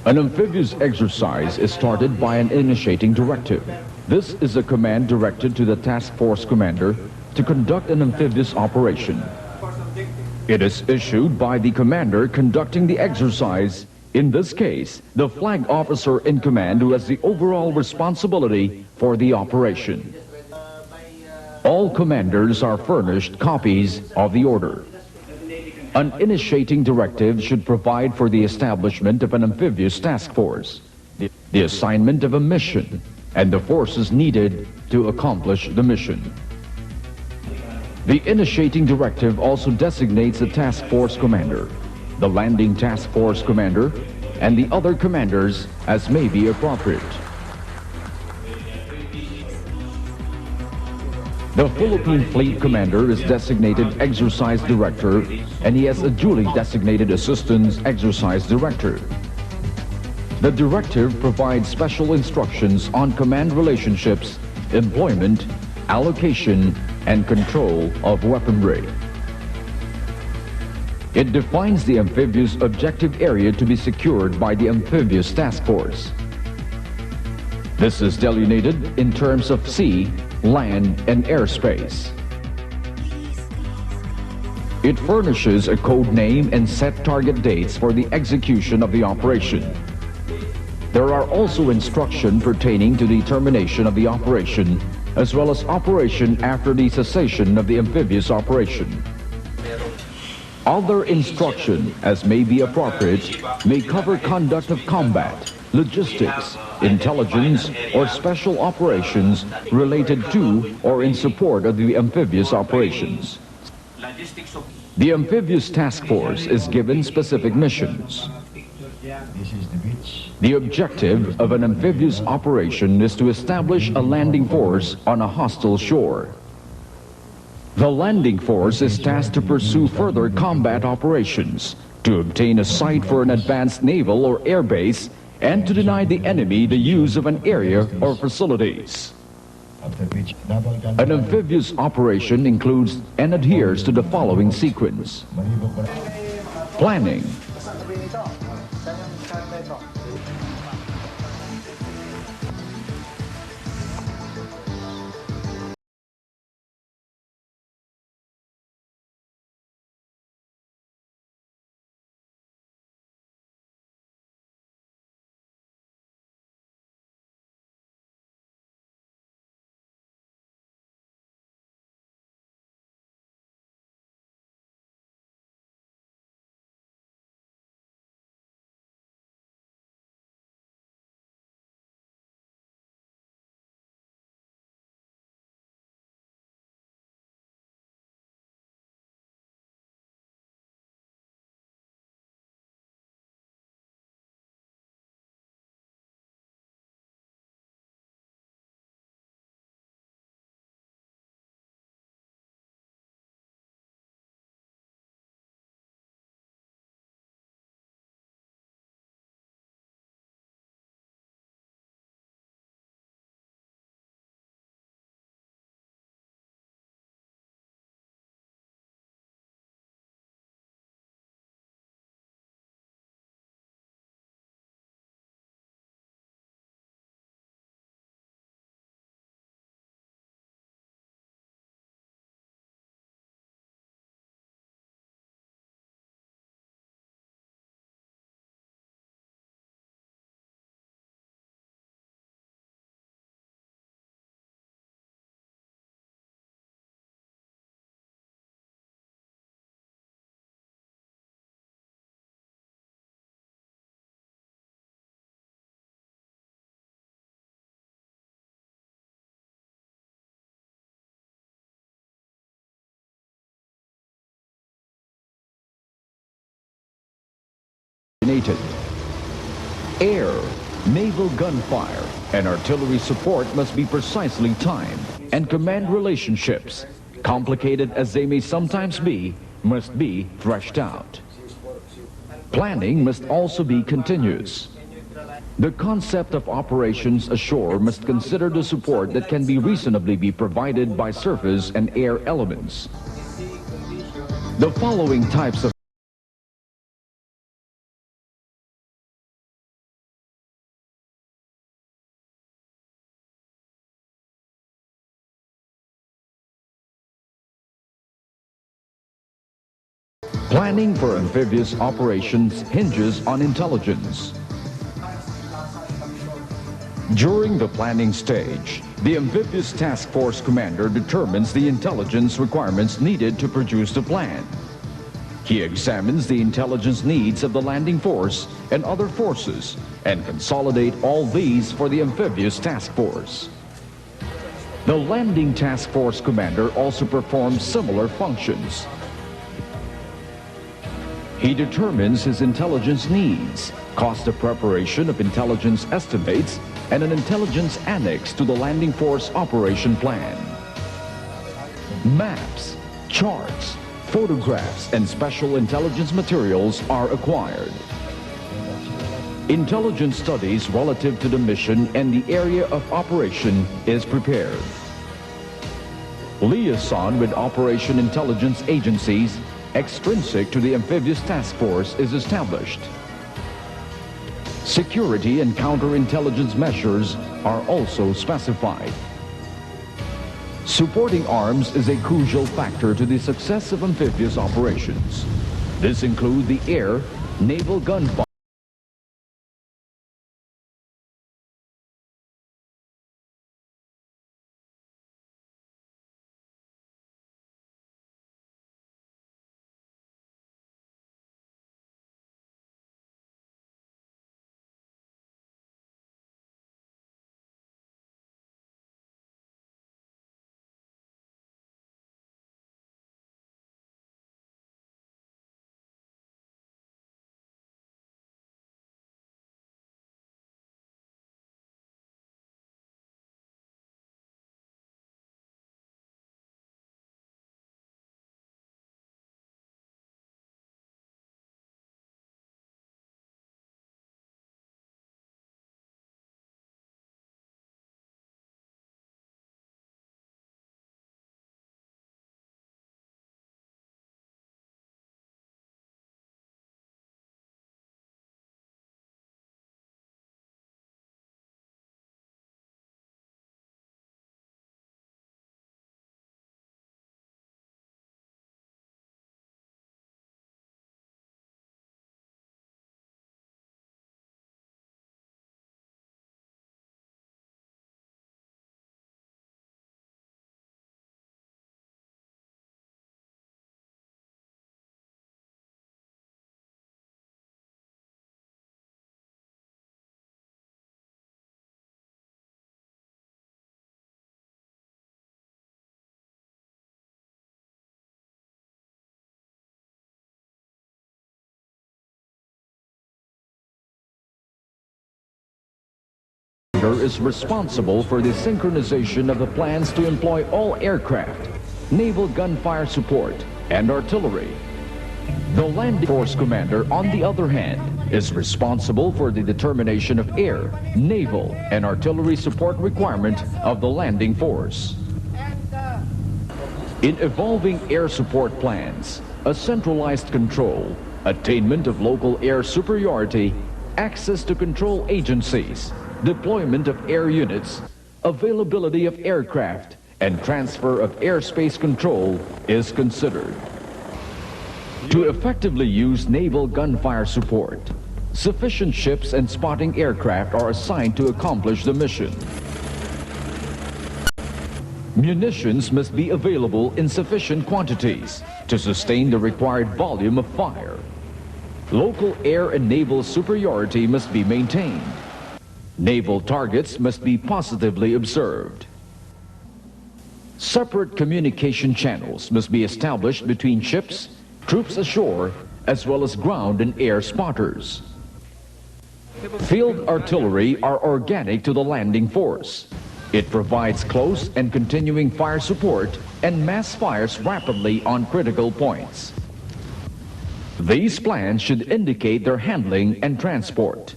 An amphibious exercise is started by an initiating directive. This is a command directed to the task force commander to conduct an amphibious operation. It is issued by the commander conducting the exercise, in this case, the flag officer in command who has the overall responsibility for the operation. All commanders are furnished copies of the order. An initiating directive should provide for the establishment of an amphibious task force, the assignment of a mission, and the forces needed to accomplish the mission. The initiating directive also designates the task force commander, the landing task force commander, and the other commanders as may be appropriate. The Philippine Fleet Commander is designated Exercise Director, and he has a duly designated Assistant Exercise Director. The directive provides special instructions on command relationships, employment, allocation, and control of weaponry. It defines the amphibious objective area to be secured by the amphibious task force. This is delineated in terms of sea, land, and airspace. It furnishes a code name and set target dates for the execution of the operation. There are also instructions pertaining to the termination of the operation, as well as operation after the cessation of the amphibious operation. Other instruction, as may be appropriate, may cover conduct of combat, logistics, intelligence, or special operations related to or in support of the amphibious operations. The amphibious task force is given specific missions. The objective of an amphibious operation is to establish a landing force on a hostile shore. The landing force is tasked to pursue further combat operations, to obtain a site for an advanced naval or air base, and to deny the enemy the use of an area or facilities. An amphibious operation includes and adheres to the following sequence: planning, air, naval gunfire, and artillery support must be precisely timed, and command relationships, complicated as they may sometimes be, must be threshed out. Planning must also be continuous. The concept of operations ashore must consider the support that can be reasonably be provided by surface and air elements. The following types of Planning for amphibious operations hinges on intelligence. During the planning stage, the Amphibious Task Force Commander determines the intelligence requirements needed to produce the plan. He examines the intelligence needs of the landing force and other forces and consolidate all these for the Amphibious Task Force. The Landing Task Force Commander also performs similar functions. He determines his intelligence needs, cost of preparation of intelligence estimates, and an intelligence annex to the landing force operation plan. Maps, charts, photographs, and special intelligence materials are acquired. Intelligence studies relative to the mission and the area of operation is prepared. Liaison with operation intelligence agencies extrinsic to the Amphibious Task Force is established. Security and counterintelligence measures are also specified. Supporting arms is a crucial factor to the success of amphibious operations. This includes the air, naval gunfire, is responsible for the synchronization of the plans to employ all aircraft, naval gunfire support, and artillery. The Landing Force Commander, on the other hand, is responsible for the determination of air, naval, and artillery support requirement of the landing force. In evolving air support plans, a centralized control, attainment of local air superiority, access to control agencies, deployment of air units, availability of aircraft, and transfer of airspace control is considered. To effectively use naval gunfire support, sufficient ships and spotting aircraft are assigned to accomplish the mission. Munitions must be available in sufficient quantities to sustain the required volume of fire. Local air and naval superiority must be maintained. Naval targets must be positively observed. Separate communication channels must be established between ships, troops ashore, as well as ground and air spotters. Field artillery are organic to the landing force. It provides close and continuing fire support and mass fires rapidly on critical points. These plans should indicate their handling and transport.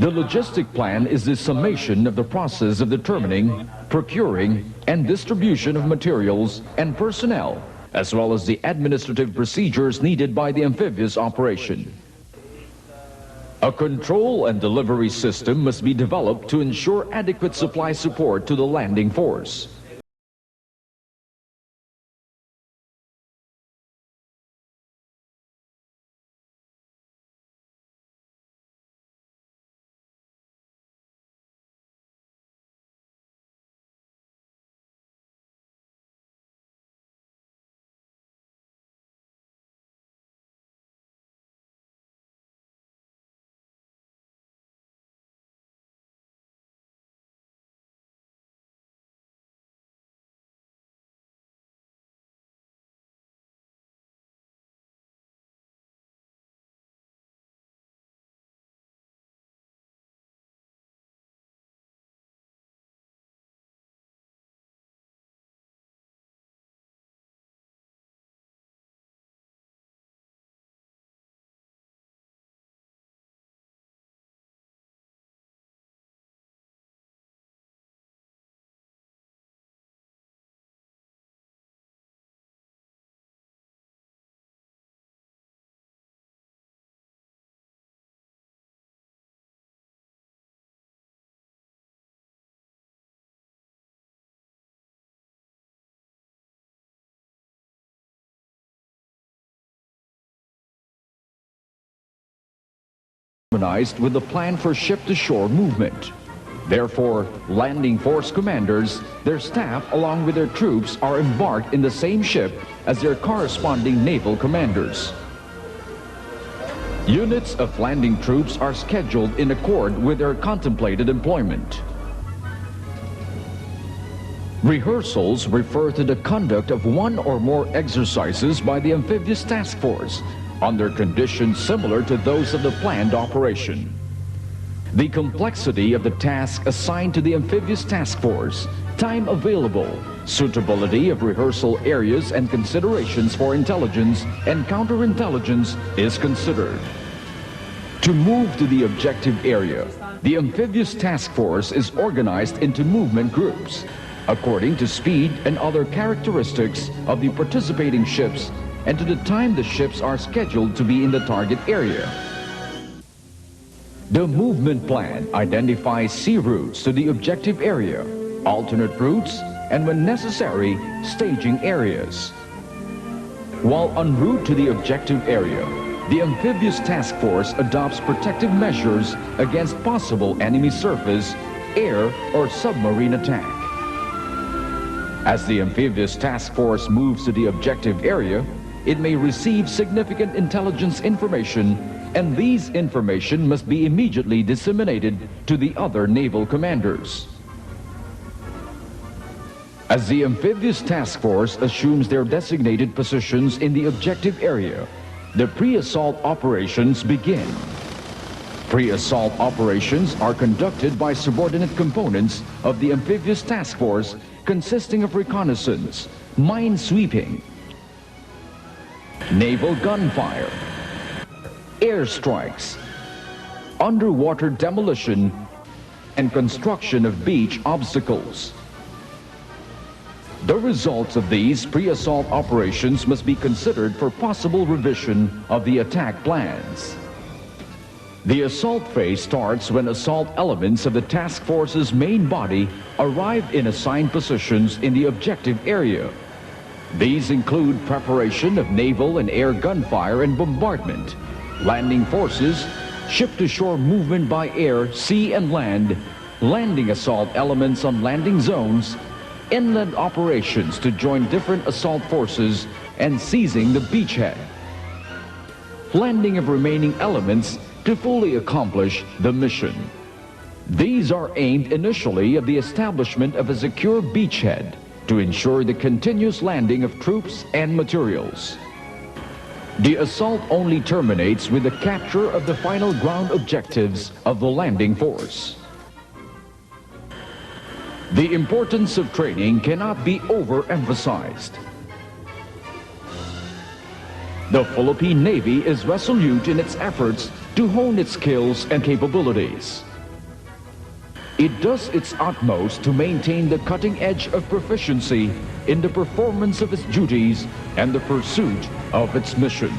The logistic plan is the summation of the process of determining, procuring, and distribution of materials and personnel, as well as the administrative procedures needed by the amphibious operation. A control and delivery system must be developed to ensure adequate supply support to the landing force. harmonized with the plan for ship-to-shore movement. Therefore, landing force commanders, their staff along with their troops are embarked in the same ship as their corresponding naval commanders. Units of landing troops are scheduled in accord with their contemplated employment. Rehearsals refer to the conduct of one or more exercises by the amphibious task force under conditions similar to those of the planned operation. The complexity of the task assigned to the amphibious task force, time available, suitability of rehearsal areas and considerations for intelligence and counterintelligence is considered. To move to the objective area, the amphibious task force is organized into movement groups according to speed and other characteristics of the participating ships and to the time the ships are scheduled to be in the target area. The movement plan identifies sea routes to the objective area, alternate routes, and when necessary, staging areas. While en route to the objective area, the amphibious task force adopts protective measures against possible enemy surface, air, or submarine attack. As the amphibious task force moves to the objective area, it may receive significant intelligence information, and these information must be immediately disseminated to the other naval commanders. As the amphibious task force assumes their designated positions in the objective area, the pre-assault operations begin. Pre-assault operations are conducted by subordinate components of the amphibious task force consisting of reconnaissance, mine sweeping, naval gunfire, airstrikes, underwater demolition, and construction of beach obstacles. The results of these pre-assault operations must be considered for possible revision of the attack plans. The assault phase starts when assault elements of the task force's main body arrive in assigned positions in the objective area. These include preparation of naval and air gunfire and bombardment, landing forces, ship-to-shore movement by air, sea, and land, landing assault elements on landing zones, inland operations to join different assault forces, and seizing the beachhead. Landing of remaining elements to fully accomplish the mission. These are aimed initially at the establishment of a secure beachhead to ensure the continuous landing of troops and materials. The assault only terminates with the capture of the final ground objectives of the landing force. The importance of training cannot be overemphasized. The Philippine Navy is resolute in its efforts to hone its skills and capabilities. It does its utmost to maintain the cutting edge of proficiency in the performance of its duties and the pursuit of its mission.